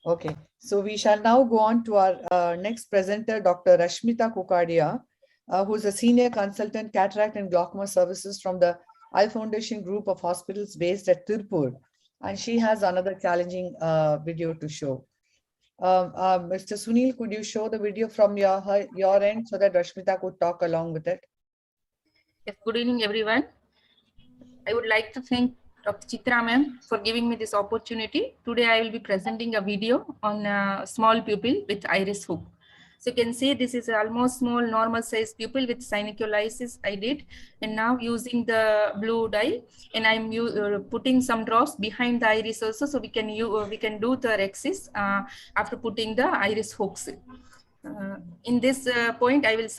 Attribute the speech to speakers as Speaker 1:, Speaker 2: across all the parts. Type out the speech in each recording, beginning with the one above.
Speaker 1: Okay, so we shall now go on to our next presenter, Dr. Rashmita Kukadia, who is a senior consultant cataract and glaucoma services from the Eye Foundation group of hospitals based at Tirupur. And she has another challenging video to show. Mr. Sunil, could you show the video from your end so that Rashmita could talk along with it?
Speaker 2: Yes, good evening, everyone. I would like to thank Dr. Chitra ma'am for giving me this opportunity. Today, I will be presenting a video on a small pupil with iris hook. So you can see this is almost small normal size pupil with synecholysis I did, and now using the blue dye, and I'm putting some drops behind the iris also, so we can do the rhexis after putting the iris hooks. In this point, I would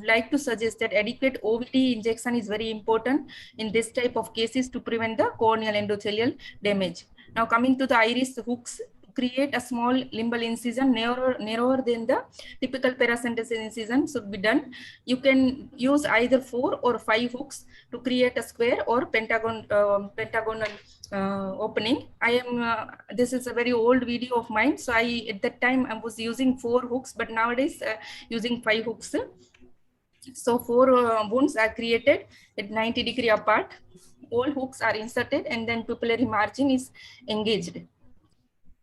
Speaker 2: like to suggest that adequate OVD injection is very important in this type of cases to prevent the corneal endothelial damage. Now coming to the iris hooks, create a small limbal incision narrower than the typical paracentesis incision should be done. You can use either 4 or 5 hooks to create a square or pentagonal opening. This is a very old video of mine, so at that time I was using 4 hooks, but nowadays using 5 hooks. So 4 wounds are created at 90° apart. All hooks are inserted and then pupillary margin is engaged.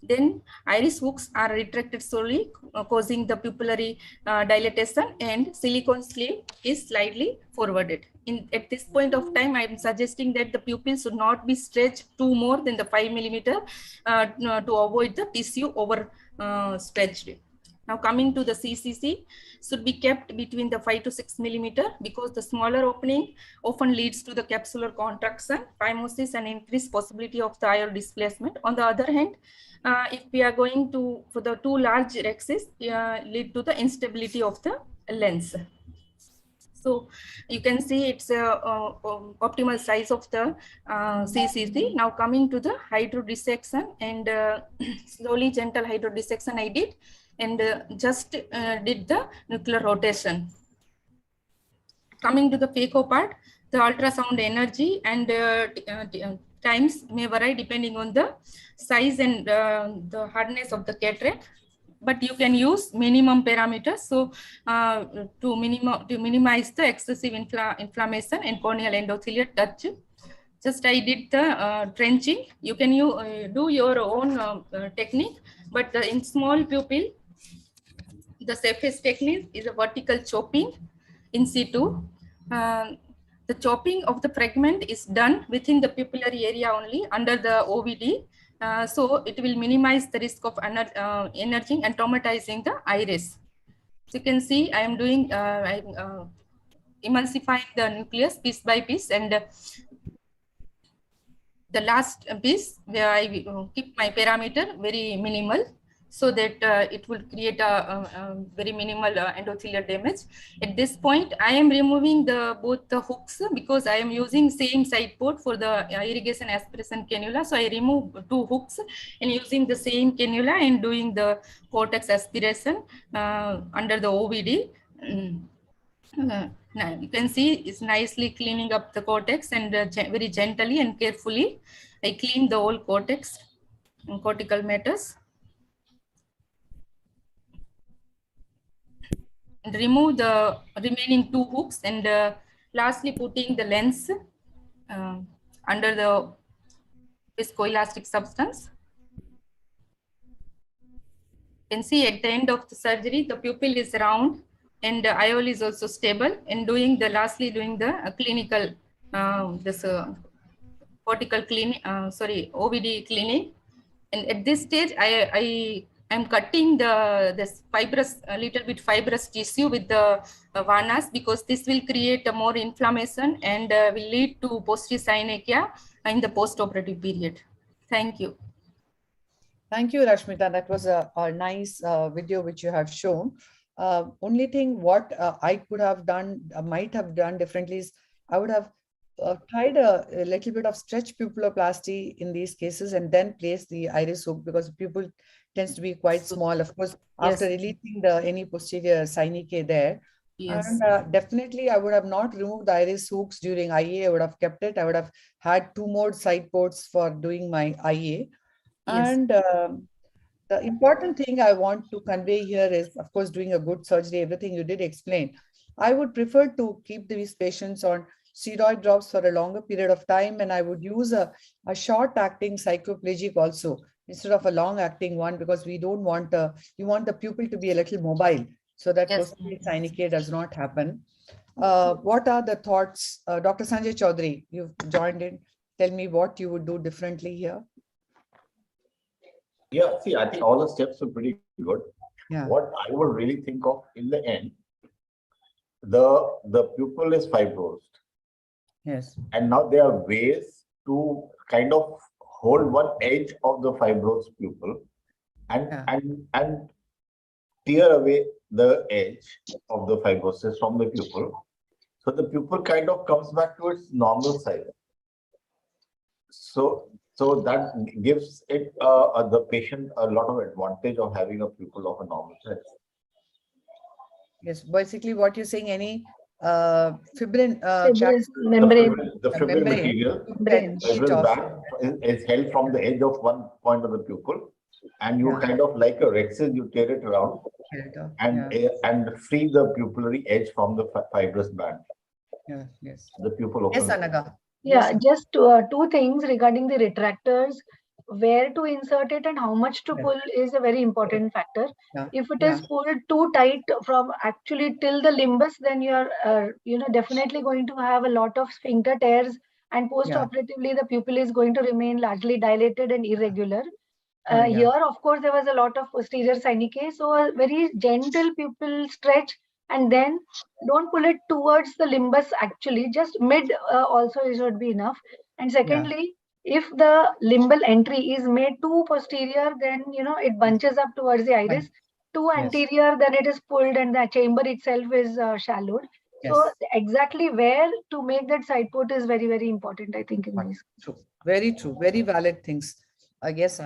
Speaker 2: Then iris hooks are retracted slowly, causing the pupillary dilatation, and silicone sleeve is slightly forwarded. At this point of time, I am suggesting that the pupil should not be stretched to more than the 5 millimeter to avoid the tissue over stretched. Now coming to the CCC, should be kept between the 5 to 6 millimeter because the smaller opening often leads to the capsular contraction, phimosis, and increased possibility of the IR displacement. On the other hand, if we are going for the too large rhexis, lead to the instability of the lens. So you can see it's a optimal size of the CCC. Now coming to the hydrodissection, and slowly gentle hydrodissection I did, and just did the nuclear rotation. Coming to the phaco part, the ultrasound energy and times may vary depending on the size and the hardness of the cataract, but you can use minimum parameters. So to minimize the excessive inflammation and corneal endothelial touch, just I did the trenching. You can do your own technique, but in small pupil, the safest technique is a vertical chopping in situ. The chopping of the fragment is done within the pupillary area only under the OVD. So it will minimize the risk of energizing and traumatizing the iris. So you can see I am doing, I'm emulsifying the nucleus piece by piece, and the last piece where I keep my parameter very minimal, so that it will create a very minimal endothelial damage. At this point, I am removing both the hooks because I am using same side port for the irrigation aspiration cannula. So I remove 2 hooks and using the same cannula and doing the cortex aspiration under the OVD. Now you can see it's nicely cleaning up the cortex, and very gently and carefully I clean the whole cortex and cortical matters. And remove the remaining 2 hooks, and lastly putting the lens under the viscoelastic substance. You can see at the end of the surgery, the pupil is round and the IOL is also stable, and lastly doing the clinical cortical cleaning, OVD cleaning. And at this stage, I am cutting this fibrous, a little bit fibrous tissue with the varnas, because this will create a more inflammation and will lead to posterior synechia in the post-operative period. Thank you.
Speaker 1: Thank you, Rashmita. That was a nice video which you have shown. Only thing what I could have done, might have done differently is I would have tried a little bit of stretch pupilloplasty in these cases and then place the iris hook, because the pupil tends to be quite small, of course, after releasing any posterior synechia there. Yes. And definitely I would have not removed the iris hooks during IA. I would have kept it. I would have had 2 more side ports for doing my IA. Yes. And The important thing I want to convey here is, of course, doing a good surgery, everything you did explain. I would prefer to keep these patients on steroid drops for a longer period of time, and I would use a short-acting cycloplegic also instead of a long-acting one, because we don't want you want the pupil to be a little mobile so that
Speaker 2: Yes.
Speaker 1: posterior syndicate does not happen. What are the thoughts, Dr. Sanjay Chaudhary? You've joined in. Tell me what you would do differently here.
Speaker 3: Yeah, see, I think all the steps are pretty good.
Speaker 1: Yeah.
Speaker 3: What I would really think of in the end, the pupil is fibrosed,
Speaker 1: Yes.
Speaker 3: and now there are ways to kind of hold one edge of the fibrosed pupil and
Speaker 1: Yeah.
Speaker 3: and tear away the edge of the fibrosis from the pupil, so the pupil kind of comes back to its normal size. So that gives it the patient a lot of advantage of having a pupil of a normal size.
Speaker 1: Yes. Basically, what you're saying, any fibrin
Speaker 4: Fibrin
Speaker 3: The
Speaker 4: membrane.
Speaker 3: fibrin
Speaker 1: membrane
Speaker 3: material,
Speaker 4: Membrane.
Speaker 3: it
Speaker 1: sheet
Speaker 3: will
Speaker 1: of
Speaker 3: back is held from the edge of one point of the pupil, and you
Speaker 1: Yeah.
Speaker 3: kind of like a rexis, you tear it around and
Speaker 1: yeah.
Speaker 3: and free the pupillary edge from the fibrous band.
Speaker 1: Yeah. Yes.
Speaker 3: The pupil
Speaker 1: Yes,
Speaker 3: opens.
Speaker 1: Anaga.
Speaker 4: Yeah,
Speaker 1: Yes.
Speaker 4: just two things regarding the retractors. Where to insert it and how much to
Speaker 1: Yeah.
Speaker 4: pull is a very important factor.
Speaker 1: Yeah.
Speaker 4: If it
Speaker 1: Yeah.
Speaker 4: is pulled too tight from actually till the limbus, then you're definitely going to have a lot of sphincter tears, and
Speaker 1: Yeah.
Speaker 4: post-operatively the pupil is going to remain largely dilated and irregular.
Speaker 1: Yeah.
Speaker 4: Here, of course, there was a lot of posterior syndicate, so a very gentle pupil stretch, and then don't pull it towards the limbus. Actually, just mid also should be enough. And
Speaker 1: Yeah.
Speaker 4: secondly, if the limbal entry is made too posterior, then it bunches up towards the iris. Too
Speaker 1: Yes.
Speaker 4: anterior, then it is pulled, and the chamber itself is shallowed. So
Speaker 1: Yes.
Speaker 4: exactly where to make that side port is very, very important, I think, in this.
Speaker 1: True. Very true. Very valid things. I guess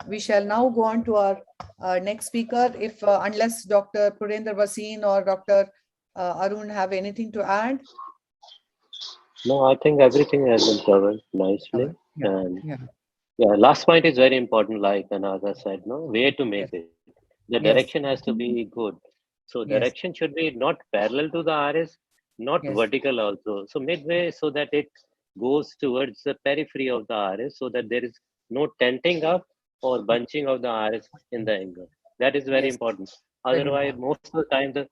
Speaker 1: we shall now go on to our next speaker. If unless Dr. Purendra Vasin or Dr. Arun have anything to add.
Speaker 5: No, I think everything has been covered nicely.
Speaker 1: Yeah.
Speaker 5: And
Speaker 1: Yeah.
Speaker 5: yeah, last point is very important, like Anaga said, no, where to
Speaker 1: Yes.
Speaker 5: make it. The
Speaker 1: Yes.
Speaker 5: direction has to be good. So
Speaker 1: Yes.
Speaker 5: direction should be not parallel to the iris, not
Speaker 1: Yes.
Speaker 5: vertical also. So midway so that it goes towards the periphery of the iris so that there is no tenting up or bunching of the iris in the angle. That is very
Speaker 1: Yes.
Speaker 5: important.
Speaker 1: Very
Speaker 5: Otherwise,
Speaker 1: important.
Speaker 5: most of the time the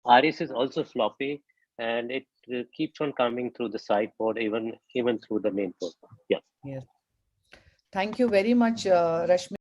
Speaker 5: iris is also floppy and it keeps on coming through the side port, even through the main port. Yeah.
Speaker 1: Yes. Thank you very much, Rashmi.